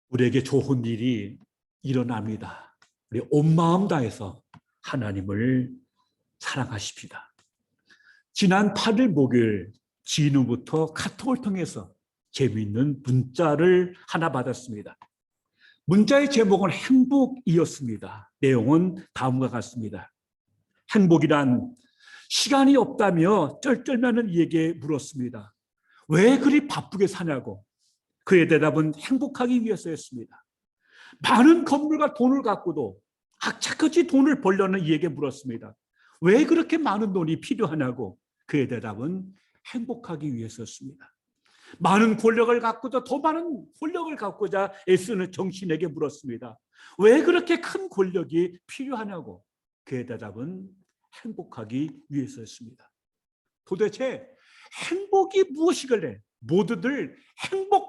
우리에게 좋은 일이 일어납니다. 우리 온 마음 다해서 하나님을 사랑하십시다. 지난 8일 목요일 진우부터 카톡을 통해서 재미있는 문자를 하나 받았습니다. 문자의 제목은 행복이었습니다. 내용은 다음과 같습니다. 행복이란 시간이 없다며 쩔쩔매는 이에게 물었습니다. 왜 그리 바쁘게 사냐고. 그의 대답은 행복하기 위해서였습니다. 많은 건물과 돈을 갖고도 악착같이 돈을 벌려는 이에게 물었습니다. 왜 그렇게 많은 돈이 필요하냐고. 그의 대답은 행복하기 위해서였습니다. 많은 권력을 갖고도 더 많은 권력을 갖고자 애쓰는 정신에게 물었습니다. 왜 그렇게 큰 권력이 필요하냐고. 그의 대답은 행복하기 위해서였습니다. 도대체 행복이 무엇이길래 모두들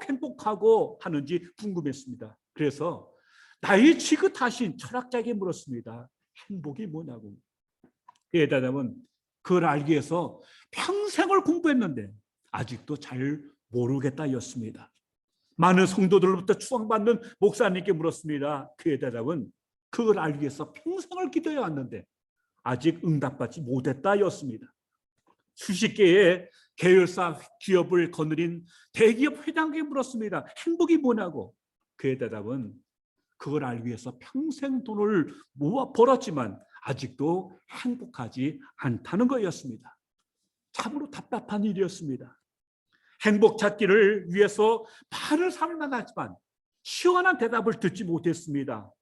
행복하고 하는지 궁금했습니다. 그래서 나의 지긋하신 철학자에게 물었습니다. 행복이 뭐냐고. 그의 대답은 그걸 알기 위해서 평생을 공부했는데 아직도 잘 모르겠다였습니다. 많은 성도들로부터 추앙받는 목사님께 물었습니다. 그의 대답은 그걸 알기 위해서 평생을 기도해 왔는데 아직 응답받지 못했다였습니다. 수십 개의 계열사 기업을 거느린 대기업 회장에게 물었습니다. 행복이 뭐냐고. 그의 대답은 그걸 알기 위해서 평생 돈을 모아 벌었지만 아직도 행복하지 않다는 거였습니다. 참으로 답답한 일이었습니다. 행복 찾기를 위해서 많은 사람을 만났지만 시원한 대답을 듣지 못했습니다.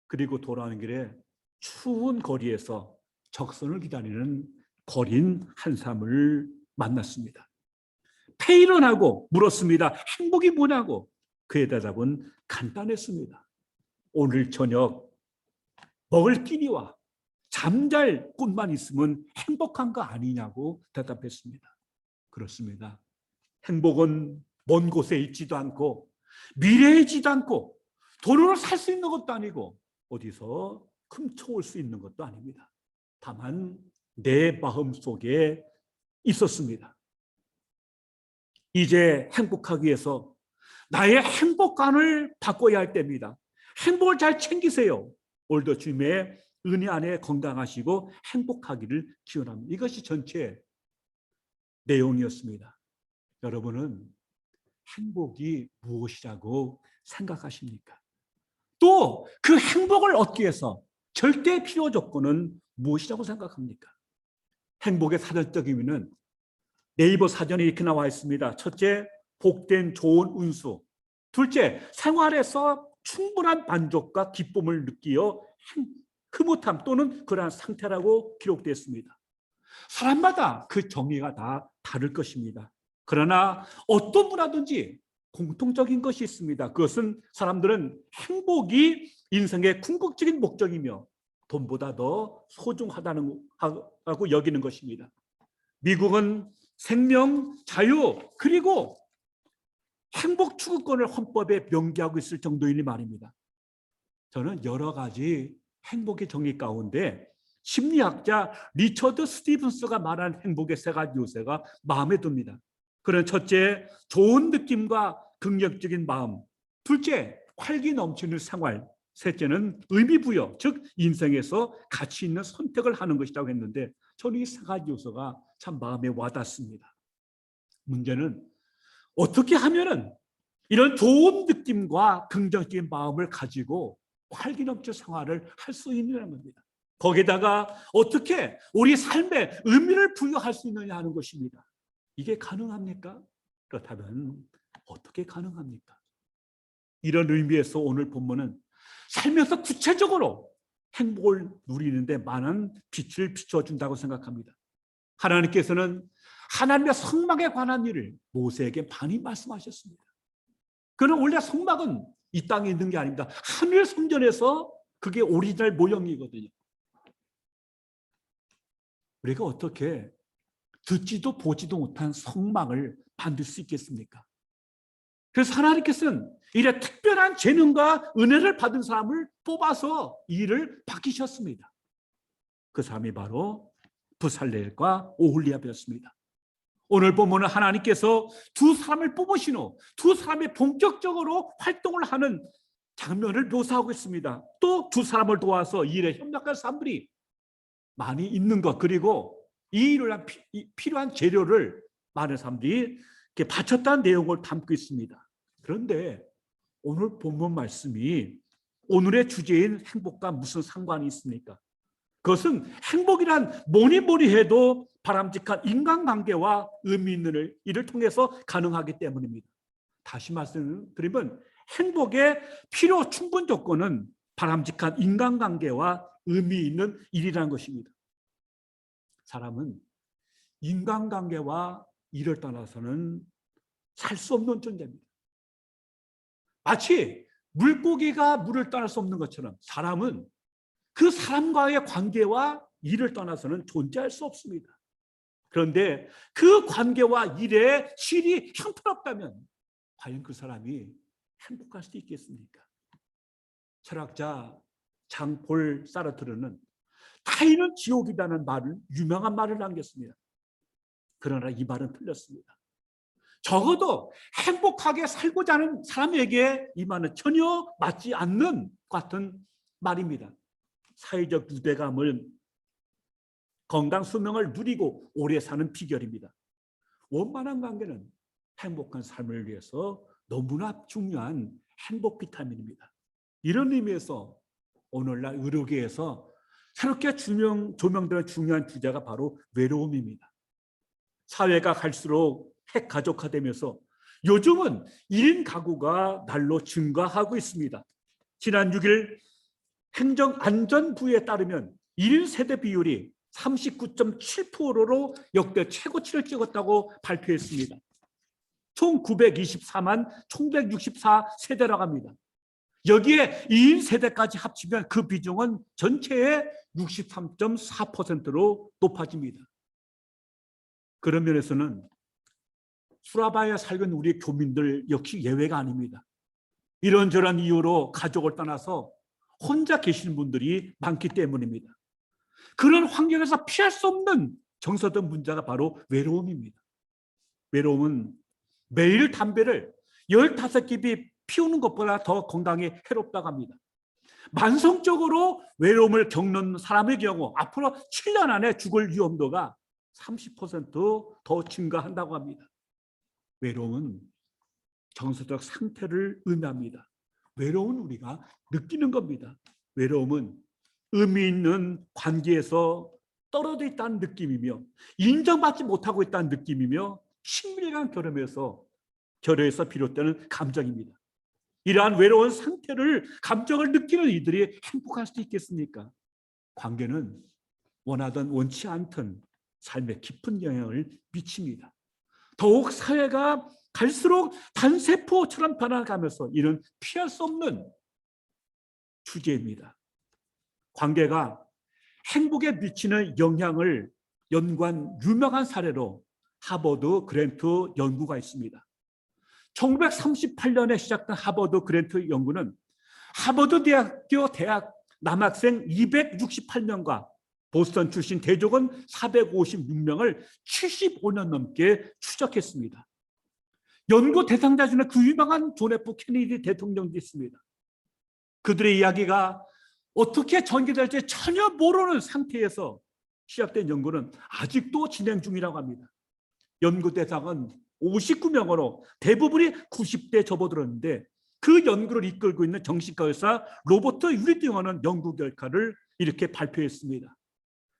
그리고 돌아오는 길에 추운 거리에서 적선을 기다리는 거린 한 사람을 만났습니다. 페이런하고 물었습니다. 행복이 뭐냐고. 그의 대답은 간단했습니다. 오늘 저녁 먹을 끼니와 잠잘 곳만 있으면 행복한 거 아니냐고 대답했습니다. 그렇습니다. 행복은 먼 곳에 있지도 않고 미래에 있지도 않고 돈으로 살 수 있는 것도 아니고 어디서 훔쳐올 수 있는 것도 아닙니다. 다만 내 마음속에 있었습니다. 이제 행복하기 위해서 나의 행복감을 바꿔야 할 때입니다. 행복을 잘 챙기세요. 올더 주님의 은혜 안에 건강하시고 행복하기를 기원합니다. 이것이 전체 내용이었습니다. 여러분은 행복이 무엇이라고 생각하십니까? 또 그 행복을 얻기 위해서 절대 필요 조건은 무엇이라고 생각합니까? 행복의 사전적 의미는 네이버 사전에 이렇게 나와 있습니다. 첫째, 복된 좋은 운수. 둘째, 생활에서 충분한 만족과 기쁨을 느끼어 흐뭇함 또는 그러한 상태라고 기록되어 있습니다. 사람마다 그 정의가 다 다를 것입니다. 그러나 어떤 분하든지 공통적인 것이 있습니다. 그것은 사람들은 행복이 인생의 궁극적인 목적이며 돈보다 더 소중하다고 여기는 것입니다. 미국은 생명, 자유, 그리고 행복 추구권을 헌법에 명기하고 있을 정도이니 말입니다. 저는 여러 가지 행복의 정의 가운데 심리학자 리처드 스티븐스가 말한 행복의 세 가지 요소가 마음에 듭니다. 그런 첫째, 좋은 느낌과 긍정적인 마음. 둘째, 활기 넘치는 생활. 셋째는 의미 부여, 즉 인생에서 가치 있는 선택을 하는 것이라고 했는데 저는 이 세 가지 요소가 참 마음에 와닿습니다. 문제는 어떻게 하면은 이런 좋은 느낌과 긍정적인 마음을 가지고 활기 넘치는 생활을 할 수 있느냐는 겁니다. 거기다가 어떻게 우리 삶에 의미를 부여할 수 있느냐 하는 것입니다. 이게 가능합니까? 그렇다면 어떻게 가능합니까? 이런 의미에서 오늘 본문은 살면서 구체적으로 행복을 누리는데 많은 빛을 비춰준다고 생각합니다. 하나님께서는 하나님의 성막에 관한 일을 모세에게 많이 말씀하셨습니다. 그는 원래 성막은 이 땅에 있는 게 아닙니다. 하늘 성전에서 그게 오리지널 모형이거든요. 우리가 어떻게 듣지도 보지도 못한 성막을 만들 수 있겠습니까? 그래서 하나님께서는 이래 특별한 재능과 은혜를 받은 사람을 뽑아서 일을 맡기셨습니다. 그 사람이 바로 부살렐과 오홀리압이었습니다. 오늘 보면은 하나님께서 두 사람을 뽑으신 후 두 사람이 본격적으로 활동을 하는 장면을 묘사하고 있습니다. 또 두 사람을 도와서 이 일에 협력할 사람들이 많이 있는 것, 그리고 이 일을 위한 필요한 재료를 많은 사람들이 이렇게 바쳤다는 내용을 담고 있습니다. 그런데 오늘 본문 말씀이 오늘의 주제인 행복과 무슨 상관이 있습니까? 그것은 행복이란 뭐니 해도 바람직한 인간관계와 의미 있는 일을 통해서 가능하기 때문입니다. 다시 말씀드리면 행복의 필요 충분 조건은 바람직한 인간관계와 의미 있는 일이라는 것입니다. 사람은 인간관계와 일을 떠나서는 살 수 없는 존재입니다. 마치 물고기가 물을 떠날 수 없는 것처럼 사람은 그 사람과의 관계와 일을 떠나서는 존재할 수 없습니다. 그런데 그 관계와 일의 질이 형편없다면 과연 그 사람이 행복할 수 있겠습니까? 철학자 장볼 사르트르는 타인은 지옥이라는 말을, 유명한 말을 남겼습니다. 그러나 이 말은 틀렸습니다. 적어도 행복하게 살고자 하는 사람에게 이 말은 전혀 맞지 않는 같은 말입니다. 사회적 유대감을, 건강 수명을 누리고 오래 사는 비결입니다. 원만한 관계는 행복한 삶을 위해서 너무나 중요한 행복 비타민입니다. 이런 의미에서 오늘날 의료계에서 새롭게 조명되는 중요한 주제가 바로 외로움입니다. 사회가 갈수록 핵가족화되면서 요즘은 1인 가구가 날로 증가하고 있습니다. 지난 6일 행정안전부에 따르면 1인 세대 비율이 39.7%로 역대 최고치를 찍었다고 발표했습니다. 총 924만 1164세대라고 합니다. 여기에 2인 세대까지 합치면 그 비중은 전체의 63.4%로 높아집니다. 그런 면에서는 수라바에 살고 있는 우리 교민들 역시 예외가 아닙니다. 이런저런 이유로 가족을 떠나서 혼자 계시는 분들이 많기 때문입니다. 그런 환경에서 피할 수 없는 정서적 문제가 바로 외로움입니다. 외로움은 매일 담배를 15깁이 피우는 것보다 더 건강에 해롭다고 합니다. 만성적으로 외로움을 겪는 사람의 경우 앞으로 7년 안에 죽을 위험도가 30%더 증가한다고 합니다. 외로움은 정서적 상태를 의미합니다. 외로움은 우리가 느끼는 겁니다. 외로움은 의미 있는 관계에서 떨어져 있다는 느낌이며 인정받지 못하고 있다는 느낌이며 친밀한 결여에서 비롯되는 감정입니다. 이러한 외로운 상태를, 감정을 느끼는 이들이 행복할 수 있겠습니까? 관계는 원하든 원치 않든 삶에 깊은 영향을 미칩니다. 더욱 사회가 갈수록 단세포처럼 변화가면서 이는 피할 수 없는 주제입니다. 관계가 행복에 미치는 영향을 연구한 유명한 사례로 하버드 그랜트 연구가 있습니다. 1938년에 시작된 하버드 그랜트 연구는 하버드 대학교 대학 남학생 268명과 보스턴 출신 대졸원 456명을 75년 넘게 추적했습니다. 연구 대상자 중에 그 유명한 존 F 케네디 대통령도 있습니다. 그들의 이야기가 어떻게 전개될지 전혀 모르는 상태에서 시작된 연구는 아직도 진행 중이라고 합니다. 연구 대상은 59명으로 대부분이 90대 접어들었는데 그 연구를 이끌고 있는 정신과 의사 로버트 유리딩어는 연구 결과를 이렇게 발표했습니다.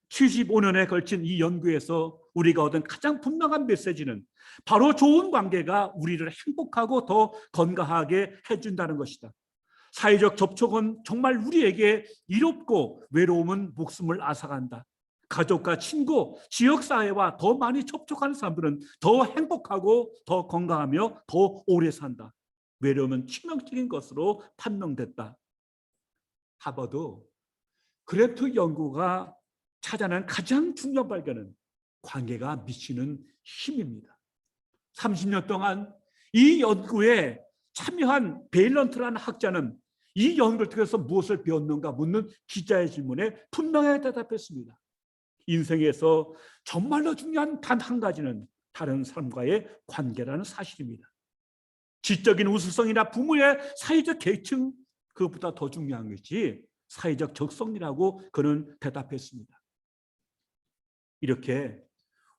75년에 걸친 이 연구에서 우리가 얻은 가장 분명한 메시지는 바로 좋은 관계가 우리를 행복하고 더 건강하게 해준다는 것이다. 사회적 접촉은 정말 우리에게 이롭고 외로움은 목숨을 앗아간다. 가족과 친구, 지역사회와 더 많이 접촉하는 사람들은 더 행복하고 더 건강하며 더 오래 산다. 외로움은 치명적인 것으로 판명됐다. 하버드 그랜트 연구가 찾아낸 가장 중요한 발견은 관계가 미치는 힘입니다. 30년 동안 이 연구에 참여한 베일런트라는 학자는 이 연구를 통해서 무엇을 배웠는가 묻는 기자의 질문에 분명하게 대답했습니다. 인생에서 정말로 중요한 단 한 가지는 다른 사람과의 관계라는 사실입니다. 지적인 우수성이나 부모의 사회적 계층, 그것보다 더 중요한 것이 사회적 적성이라고 그는 대답했습니다. 이렇게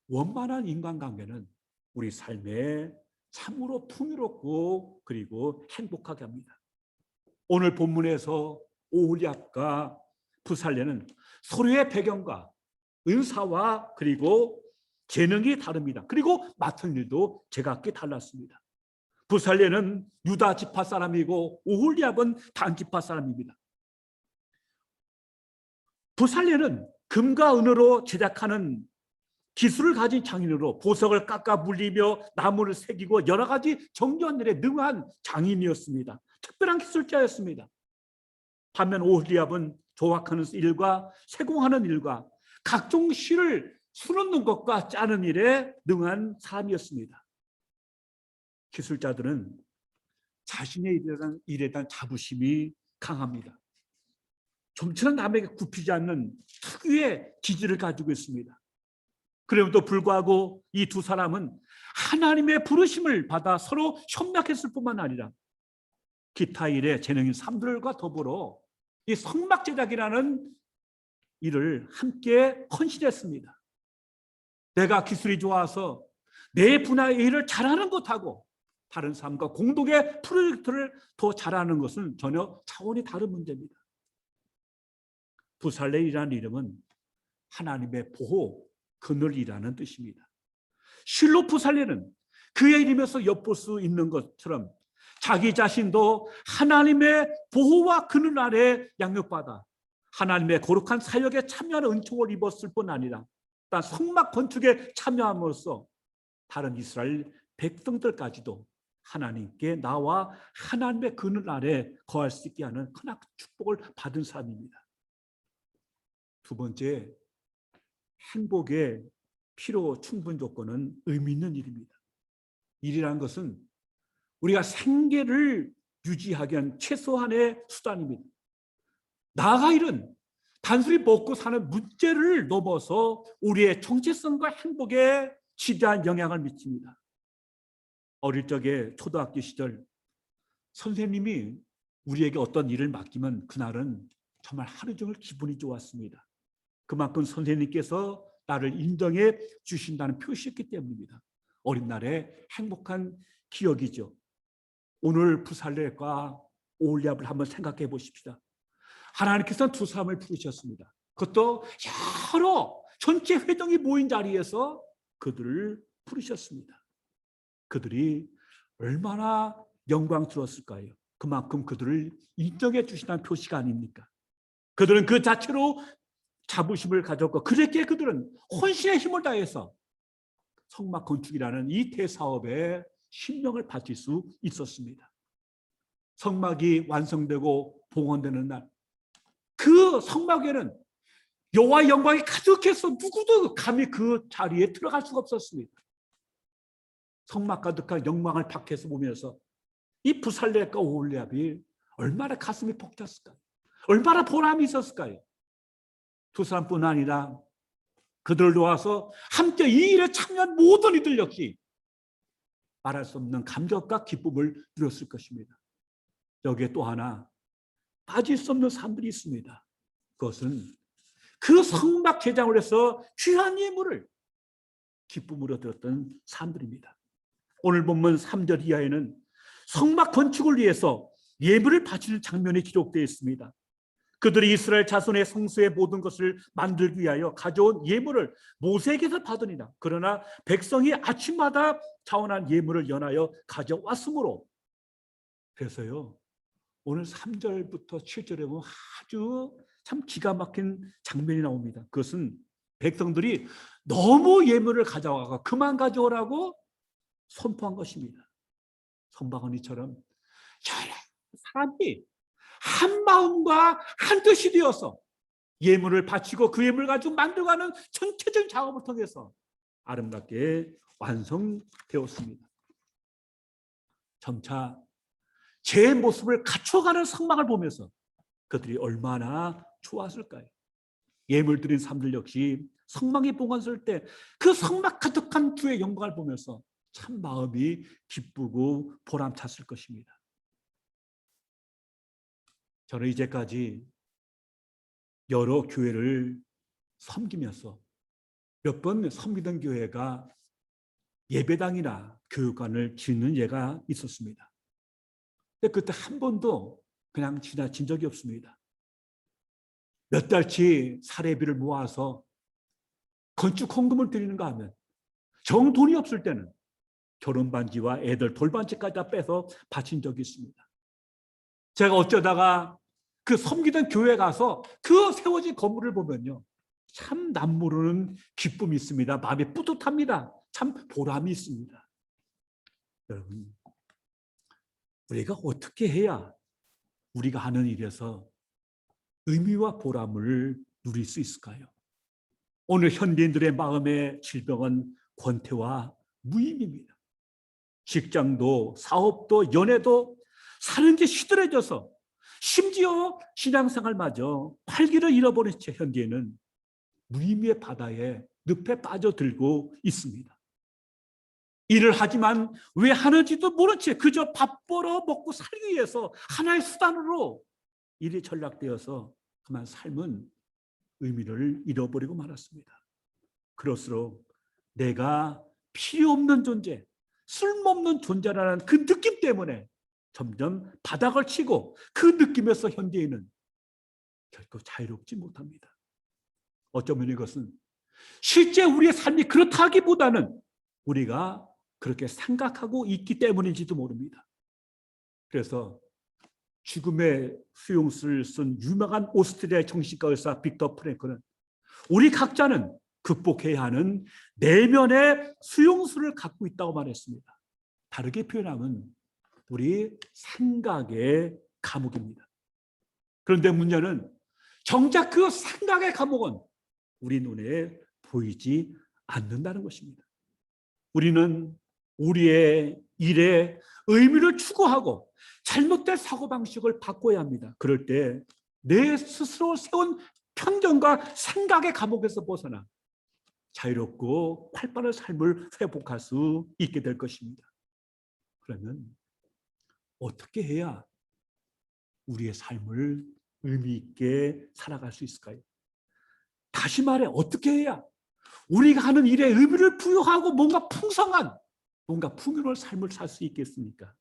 원만한 인간관계는 우리 삶에 참으로 풍요롭고 그리고 행복하게 합니다. 오늘 본문에서 오홀리압과 부살레는 서로의 배경과 은사와 그리고 재능이 다릅니다. 그리고 맡은 일도 제각기 달랐습니다. 부살레는 유다 지파 사람이고 오홀리압은 단 지파 사람입니다. 부살레는 금과 은으로 제작하는 기술을 가진 장인으로 보석을 깎아 물리며 나무를 새기고 여러 가지 정교한 일에 능한 장인이었습니다. 특별한 기술자였습니다. 반면 오홀리압은 조각하는 일과 세공하는 일과 각종 실을 수놓는 것과 짜는 일에 능한 사람이었습니다. 기술자들은 자신의 일에 대한 자부심이 강합니다. 좀처럼 남에게 굽히지 않는 특유의 기질을 가지고 있습니다. 그럼에도 불구하고 이 두 사람은 하나님의 부르심을 받아 서로 협력했을 뿐만 아니라 기타 일의 재능인 사람들과 더불어 이 성막 제작이라는 일을 함께 헌신했습니다. 내가 기술이 좋아서 내 분야의 일을 잘하는 것하고 다른 사람과 공동의 프로젝트를 더 잘하는 것은 전혀 차원이 다른 문제입니다. 부살레이라는 이름은 하나님의 보호, 그늘이라는 뜻입니다. 실로 부살레는 그의 이름에서 엿볼 수 있는 것처럼 자기 자신도 하나님의 보호와 그늘 아래 양육받아 하나님의 거룩한 사역에 참여하는 은총을 입었을 뿐 아니라 단 성막 건축에 참여함으로써 다른 이스라엘 백성들까지도 하나님께 나와 하나님의 그늘 아래 거할 수 있게 하는 큰 축복을 받은 사람입니다. 두 번째, 행복의 필요 충분 조건은 의미 있는 일입니다. 일이라는 것은 우리가 생계를 유지하기 위한 최소한의 수단입니다. 나아가 일은 단순히 먹고 사는 문제를 넘어서 우리의 정체성과 행복에 지대한 영향을 미칩니다. 어릴 적에 초등학교 시절 선생님이 우리에게 어떤 일을 맡기면 그날은 정말 하루 종일 기분이 좋았습니다. 그만큼 선생님께서 나를 인정해 주신다는 표시였기 때문입니다. 어린 날의 행복한 기억이죠. 오늘 부살레과 오홀리압을 한번 생각해 보십시다. 하나님께서는 두 사람을 부르셨습니다. 그것도 여러 전체 회당이 모인 자리에서 그들을 부르셨습니다. 그들이 얼마나 영광스러웠을까요? 그만큼 그들을 인정해 주신다는 표시가 아닙니까? 그들은 그 자체로 자부심을 가졌고 그렇게 그들은 혼신의 힘을 다해서 성막 건축이라는 이 대사업에 신명을 바칠 수 있었습니다. 성막이 완성되고 봉헌되는 날, 그 성막에는 여호와의 영광이 가득해서 누구도 감히 그 자리에 들어갈 수가 없었습니다. 성막 가득한 영광을 밖에서 보면서 이 부살레과 오홀리압이 얼마나 가슴이 벅찼을까요? 얼마나 보람이 있었을까요? 두 사람뿐 아니라 그들을 도와서 함께 이 일에 참여한 모든 이들 역시 말할 수 없는 감격과 기쁨을 누렸을 것입니다. 여기에 또 하나 빠질 수 없는 사람들이 있습니다. 그것은 그 성막 제장을 해서 귀한 예물을 기쁨으로 드렸던 사람들입니다. 오늘 본문 3절 이하에는 성막 건축을 위해서 예물을 바치는 장면이 기록되어 있습니다. 그들이 이스라엘 자손의 성소의 모든 것을 만들기 위하여 가져온 예물을 모세에게서 받으니라. 그러나 백성이 아침마다 자원한 예물을 연하여 가져왔으므로. 그래서요, 오늘 3절부터 7절에 보면 아주 참 기가 막힌 장면이 나옵니다. 그것은 백성들이 너무 예물을 가져와서 그만 가져오라고 선포한 것입니다. 선박언니처럼 여러 사람이 한 마음과 한 뜻이 되어서 예물을 바치고 그 예물을 가지고 만들어가는 전체적인 작업을 통해서 아름답게 완성되었습니다. 점차 제 모습을 갖춰가는 성막을 보면서 그들이 얼마나 좋았을까요? 예물 드린 사람들 역시 성막에 봉헌설 때 그 성막 가득한 주의 영광을 보면서 참 마음이 기쁘고 보람찼을 것입니다. 저는 이제까지 여러 교회를 섬기면서 몇 번 섬기던 교회가 예배당이나 교육관을 짓는 예가 있었습니다. 근데 그때 한 번도 그냥 지나친 적이 없습니다. 몇 달치 사례비를 모아서 건축 헌금을 드리는가 하면 정 돈이 없을 때는 결혼 반지와 애들 돌반지까지 다 빼서 바친 적이 있습니다. 제가 어쩌다가 그 섬기던 교회 가서 그 세워진 건물을 보면요, 참 남모르는 기쁨이 있습니다. 마음이 뿌듯합니다. 참 보람이 있습니다. 여러분, 우리가 어떻게 해야 우리가 하는 일에서 의미와 보람을 누릴 수 있을까요? 오늘 현대인들의 마음의 질병은 권태와 무의미입니다. 직장도 사업도 연애도 사는 게 시들해져서 심지어 신앙생활마저 활기를 잃어버린 채 현대에는 무의미의 바다에 늪에 빠져들고 있습니다. 일을 하지만 왜 하는지도 모른 채 그저 밥 벌어 먹고 살기 위해서 하나의 수단으로 일이 전락되어서 그만 삶은 의미를 잃어버리고 말았습니다. 그럴수록 내가 필요 없는 존재, 쓸모없는 존재라는 그 느낌 때문에 점점 바닥을 치고 그 느낌에서 현대인은 결코 자유롭지 못합니다. 어쩌면 이것은 실제 우리의 삶이 그렇다기보다는 우리가 그렇게 생각하고 있기 때문인지도 모릅니다. 그래서 죽음의 수용수를 쓴 유명한 오스트리아의 정신과 의사 빅터 프랭크는 우리 각자는 극복해야 하는 내면의 수용수를 갖고 있다고 말했습니다. 다르게 표현하면 우리 생각의 감옥입니다. 그런데 문제는 정작 그 생각의 감옥은 우리 눈에 보이지 않는다는 것입니다. 우리는 우리의 일에 의미를 추구하고 잘못된 사고방식을 바꿔야 합니다. 그럴 때 내 스스로 세운 편견과 생각의 감옥에서 벗어나 자유롭고 활발한 삶을 회복할 수 있게 될 것입니다. 그러면 어떻게 해야 우리의 삶을 의미 있게 살아갈 수 있을까요? 다시 말해, 어떻게 해야 우리가 하는 일에 의미를 부여하고 뭔가 풍성한, 뭔가 풍요로운 삶을 살 수 있겠습니까?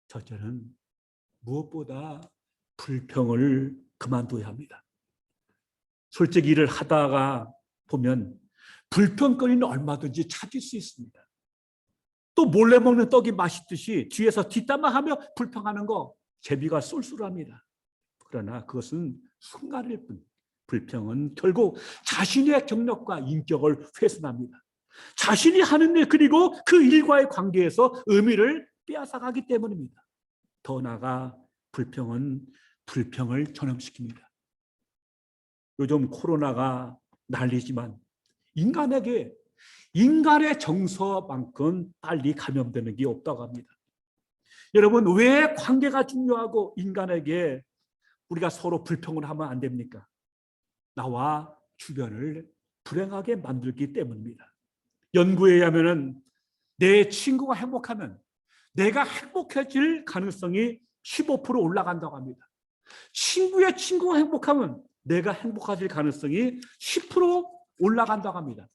첫째는 무엇보다 불평을 그만둬야 합니다. 솔직히 일을 하다가 보면 불평거리는 얼마든지 찾을 수 있습니다. 또 몰래 먹는 떡이 맛있듯이 뒤에서 뒷담화하며 불평하는 거 제비가 쏠쏠합니다. 그러나 그것은 순간일 뿐, 불평은 결국 자신의 경력과 인격을 훼손합니다. 자신이 하는 일 그리고 그 일과의 관계에서 의미를 빼앗아가기 때문입니다. 더 나아가 불평은 불평을 전염시킵니다. 요즘 코로나가 난리지만 인간에게 인간의 정서만큼 빨리 감염되는 게 없다고 합니다. 여러분, 왜 관계가 중요하고 인간에게 우리가 서로 불평을 하면 안 됩니까? 나와 주변을 불행하게 만들기 때문입니다. 연구에 의하면 내 친구가 행복하면 내가 행복해질 가능성이 15% 올라간다고 합니다. 친구의 친구가 행복하면 내가 행복해질 가능성이 10% 올라간다고 합니다.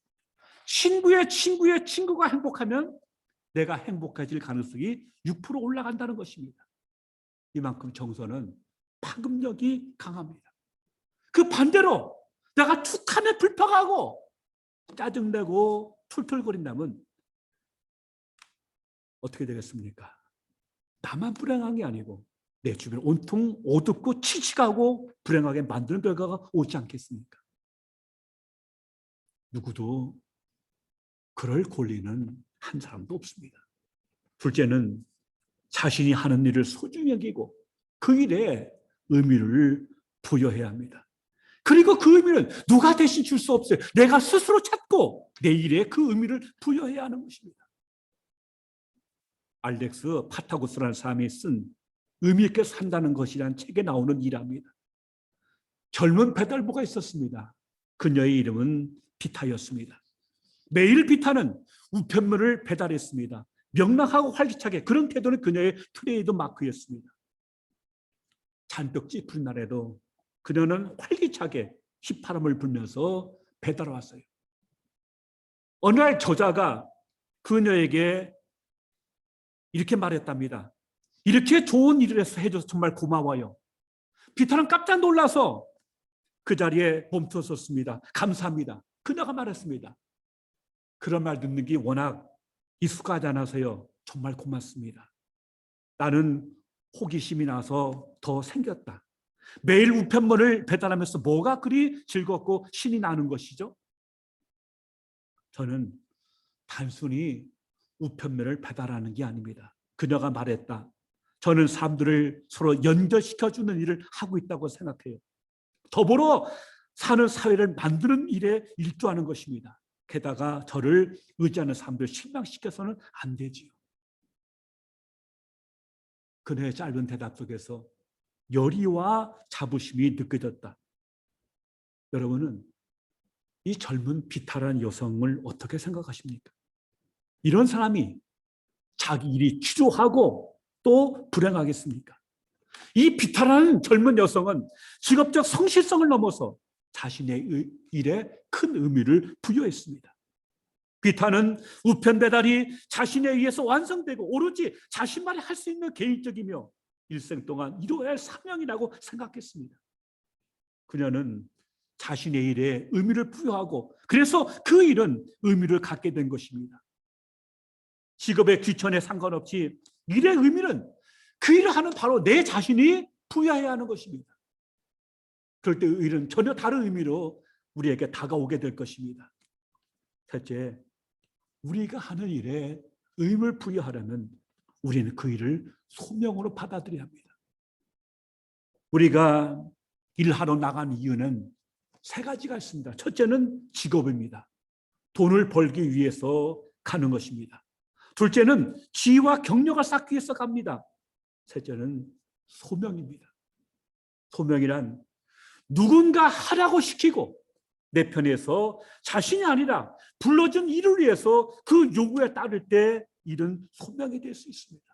친구의 친구의 친구가 행복하면 내가 행복해질 가능성이 6% 올라간다는 것입니다. 이만큼 정서는 파급력이 강합니다. 그 반대로 내가 툭하면 불평하고 짜증내고 툴툴거린다면 어떻게 되겠습니까? 나만 불행한 게 아니고 내 주변 온통 어둡고 칙칙하고 불행하게 만드는 결과가 오지 않겠습니까? 누구도 그럴 권리는 한 사람도 없습니다. 둘째는 자신이 하는 일을 소중히 여기고 그 일에 의미를 부여해야 합니다. 그리고 그 의미는 누가 대신 줄 수 없어요. 내가 스스로 찾고 내 일에 그 의미를 부여해야 하는 것입니다. 알렉스 파타고스라는 사람이 쓴 의미 있게 산다는 것이라는 책에 나오는 일화입니다. 젊은 배달부가 있었습니다. 그녀의 이름은 비타였습니다. 매일 비타는 우편물을 배달했습니다. 명랑하고 활기차게 그런 태도는 그녀의 트레이드 마크였습니다. 잔뜩 찌푸린 날에도 그녀는 활기차게 휘파람을 불면서 배달 왔어요. 어느 날 저자가 그녀에게 이렇게 말했답니다. 이렇게 좋은 일을 해줘서 정말 고마워요. 비타는 깜짝 놀라서 그 자리에 멈춰섰습니다. 감사합니다. 그녀가 말했습니다. 그런 말 듣는 게 워낙 익숙하지 않아서요. 정말 고맙습니다. 나는 호기심이 나서 더 생겼다. 매일 우편물을 배달하면서 뭐가 그리 즐겁고 신이 나는 것이죠? 저는 단순히 우편물을 배달하는 게 아닙니다. 그녀가 말했다. 저는 사람들을 서로 연결시켜주는 일을 하고 있다고 생각해요. 더불어 사는 사회를 만드는 일에 일조하는 것입니다. 게다가 저를 의지하는 사람들을 실망시켜서는 안 되지요. 그녀의 짧은 대답 속에서 열의와 자부심이 느껴졌다. 여러분은 이 젊은 비타란 여성을 어떻게 생각하십니까? 이런 사람이 자기 일이 추조하고 또 불행하겠습니까? 이 비타라는 젊은 여성은 직업적 성실성을 넘어서 자신의 일에 큰 의미를 부여했습니다. 비타는 우편 배달이 자신에 의해서 완성되고 오로지 자신만이 할 수 있는 개인적이며 일생 동안 이루어야 할 사명이라고 생각했습니다. 그녀는 자신의 일에 의미를 부여하고 그래서 그 일은 의미를 갖게 된 것입니다. 직업의 귀천에 상관없이 일의 의미는 그 일을 하는 바로 내 자신이 부여해야 하는 것입니다. 그럴 때 일은 전혀 다른 의미로 우리에게 다가오게 될 것입니다. 셋째, 우리가 하는 일에 의미를 부여하려면 우리는 그 일을 소명으로 받아들여야 합니다. 우리가 일하러 나간 이유는 세 가지가 있습니다. 첫째는 직업입니다. 돈을 벌기 위해서 가는 것입니다. 둘째는 지위와 경력을 쌓기 위해서 갑니다. 셋째는 소명입니다. 소명이란 누군가 하라고 시키고 내 편에서 자신이 아니라 불러준 일을 위해서 그 요구에 따를 때 일은 소명이 될 수 있습니다.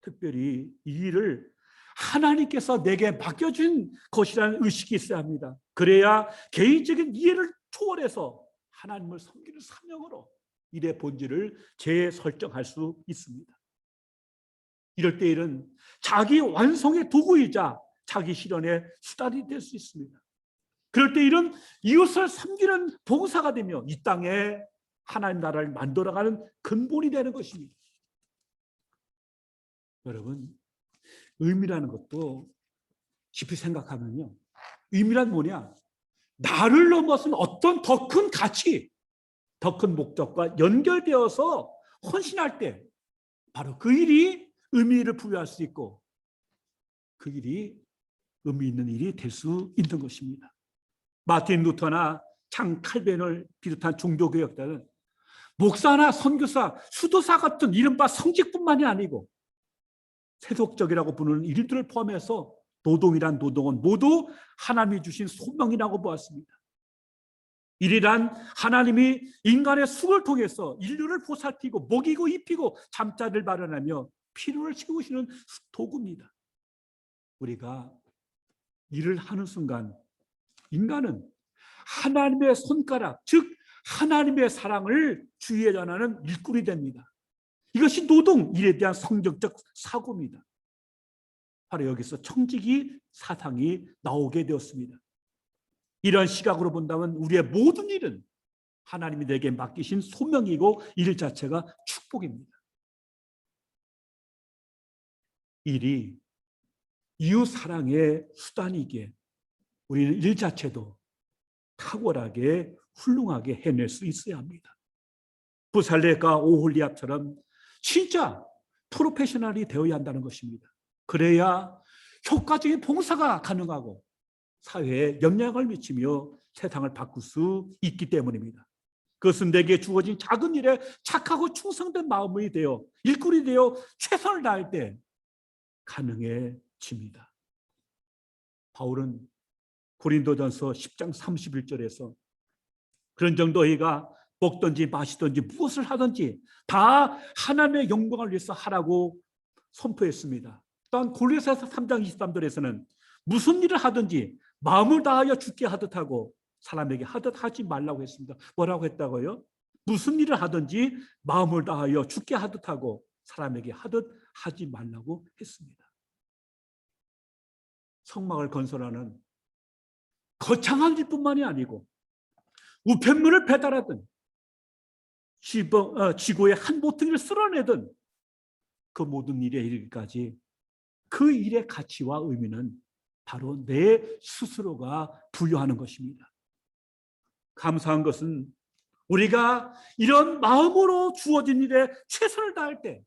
특별히 이 일을 하나님께서 내게 맡겨준 것이라는 의식이 있어야 합니다. 그래야 개인적인 이해를 초월해서 하나님을 섬기는 사명으로 일의 본질을 재설정할 수 있습니다. 이럴 때 일은 자기 완성의 도구이자 자기 실현의 수단이 될 수 있습니다. 그럴 때 일은 이웃을 섬기는 봉사가 되며 이 땅에 하나님 나라를 만들어가는 근본이 되는 것입니다. 여러분, 의미라는 것도 깊이 생각하면요. 의미란 뭐냐? 나를 넘어선 어떤 더 큰 가치, 더 큰 목적과 연결되어서 헌신할 때 바로 그 일이 의미를 부여할 수 있고 그 일이 의미 있는 일이 될 수 있는 것입니다. 마틴 루터나 장 칼빈을 비롯한 종교개혁자는 목사나 선교사, 수도사 같은 이른바 성직뿐만이 아니고 세속적이라고 부르는 일들을 포함해서 노동이란 노동은 모두 하나님이 주신 소명이라고 보았습니다. 일이란 하나님이 인간의 수를 통해서 인류를 보살피고 먹이고 입히고 잠자리를 마련하며 필요를 채우시는 도구입니다. 우리가 일을 하는 순간 인간은 하나님의 손가락, 즉 하나님의 사랑을 주위에 전하는 일꾼이 됩니다. 이것이 노동, 일에 대한 성경적 사고입니다. 바로 여기서 청지기 사상이 나오게 되었습니다. 이런 시각으로 본다면 우리의 모든 일은 하나님이 내게 맡기신 소명이고 일 자체가 축복입니다. 일이 이웃 사랑의 수단이기에 우리는 일 자체도 탁월하게 훌륭하게 해낼 수 있어야 합니다. 부살레가 오홀리압처럼 진짜 프로페셔널이 되어야 한다는 것입니다. 그래야 효과적인 봉사가 가능하고 사회에 영향을 미치며 세상을 바꿀 수 있기 때문입니다. 그것은 내게 주어진 작은 일에 착하고 충성된 마음이 되어 일꾼이 되어 최선을 다할 때 가능해집니다. 바울은 고린도전서 10장 31절에서 그런 정도 너희가 먹든지 마시든지 무엇을 하든지 다 하나님의 영광을 위해서 하라고 선포했습니다. 또한 골로새서 3장 23절에서는 무슨 일을 하든지 마음을 다하여 주께 하듯 하고 사람에게 하듯 하지 말라고 했습니다. 뭐라고 했다고요? 무슨 일을 하든지 마음을 다하여 주께 하듯 하고 사람에게 하듯 하지 말라고 했습니다. 성막을 건설하는 거창한 일뿐만이 아니고 우편물을 배달하든 지구의 한 모퉁이를 쓸어내든 그 모든 일에 이르기까지 그 일의 가치와 의미는 바로 내 스스로가 부여하는 것입니다. 감사한 것은 우리가 이런 마음으로 주어진 일에 최선을 다할 때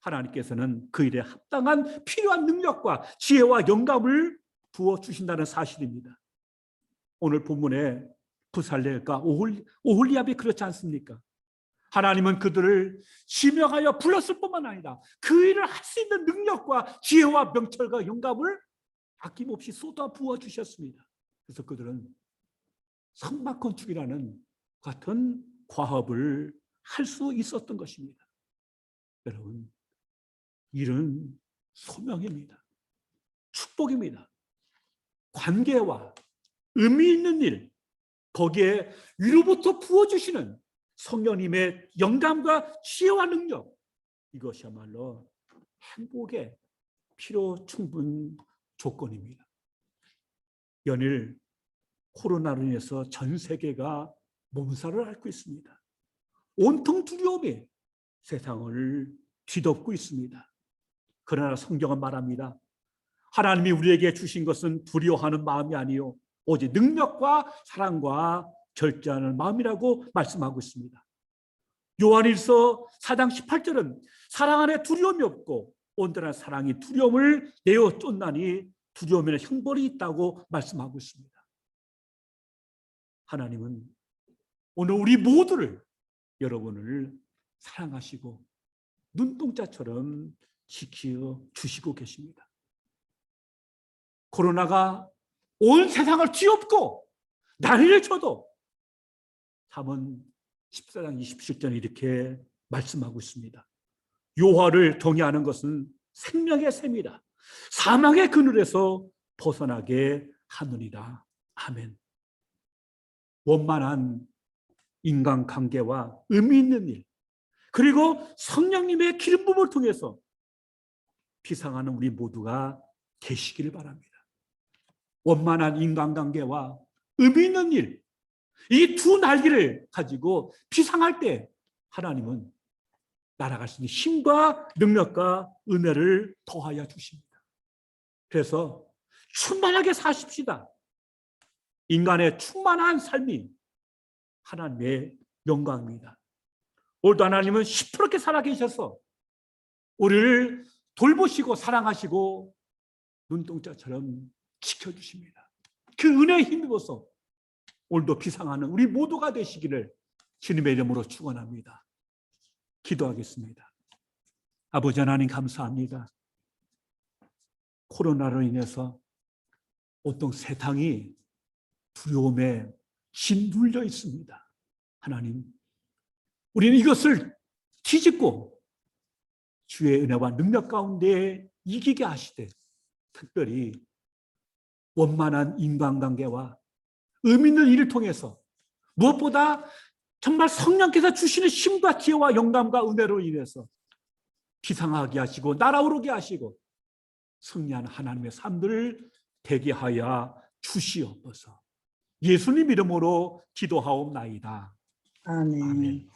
하나님께서는 그 일에 합당한 필요한 능력과 지혜와 영감을 부어주신다는 사실입니다. 오늘 본문에 부살렐과 오홀리압이 그렇지 않습니까? 하나님은 그들을 지명하여 불렀을 뿐만 아니라 그 일을 할 수 있는 능력과 지혜와 명철과 영감을 아낌없이 쏟아 부어 주셨습니다. 그래서 그들은 성막 건축이라는 같은 과업을 할 수 있었던 것입니다. 여러분, 일은 소명입니다. 축복입니다. 관계와 의미 있는 일, 거기에 위로부터 부어주시는 성령님의 영감과 지혜와 능력, 이것이야말로 행복의 필요 충분 조건입니다. 연일 코로나로 인해서 전 세계가 몸살을 앓고 있습니다. 온통 두려움이 세상을 뒤덮고 있습니다. 그러나 성경은 말합니다. 하나님이 우리에게 주신 것은 두려워하는 마음이 아니요 오직 능력과 사랑과 절제하는 마음이라고 말씀하고 있습니다. 요한일서 4장 18절은 사랑 안에 두려움이 없고 온전한 사랑이 두려움을 내어 쫓나니 두려움에는 형벌이 있다고 말씀하고 있습니다. 하나님은 오늘 우리 모두를, 여러분을 사랑하시고 눈동자처럼 지켜 주시고 계십니다. 코로나가 온 세상을 뒤엎고 난리를 쳐도 잠언 14장 27절에 이렇게 말씀하고 있습니다. 여호와를 경외하는 것은 생명의 샘이다. 사망의 그늘에서 벗어나게 하느니라. 아멘. 원만한 인간관계와 의미 있는 일, 그리고 성령님의 기름 부음을 통해서 비상하는 우리 모두가 되시기를 바랍니다. 원만한 인간관계와 의미 있는 일, 이 두 날개를 가지고 비상할 때 하나님은 날아갈 수 있는 힘과 능력과 은혜를 더하여 주십니다. 그래서 충만하게 사십시다. 인간의 충만한 삶이 하나님의 영광입니다. 오늘도 하나님은 시퍼렇게 살아계셔서 우리를 돌보시고 사랑하시고 눈동자처럼 지켜주십니다. 그 은혜에 힘입어서 오늘도 비상하는 우리 모두가 되시기를 주님의 이름으로 축원합니다. 기도하겠습니다. 아버지 하나님 감사합니다. 코로나로 인해서 온통 세상이 두려움에 짓눌려 있습니다. 하나님, 우리는 이것을 뒤집고 주의 은혜와 능력 가운데 이기게 하시되 특별히 원만한 인간관계와 의미 있는 일을 통해서 무엇보다 정말 성령께서 주시는 힘과 지혜와 영감과 은혜로 인해서 비상하게 하시고 날아오르게 하시고 승리하는 하나님의 삶들을 되게 하여 주시옵소서. 예수님 이름으로 기도하옵나이다. 아멘. 아멘.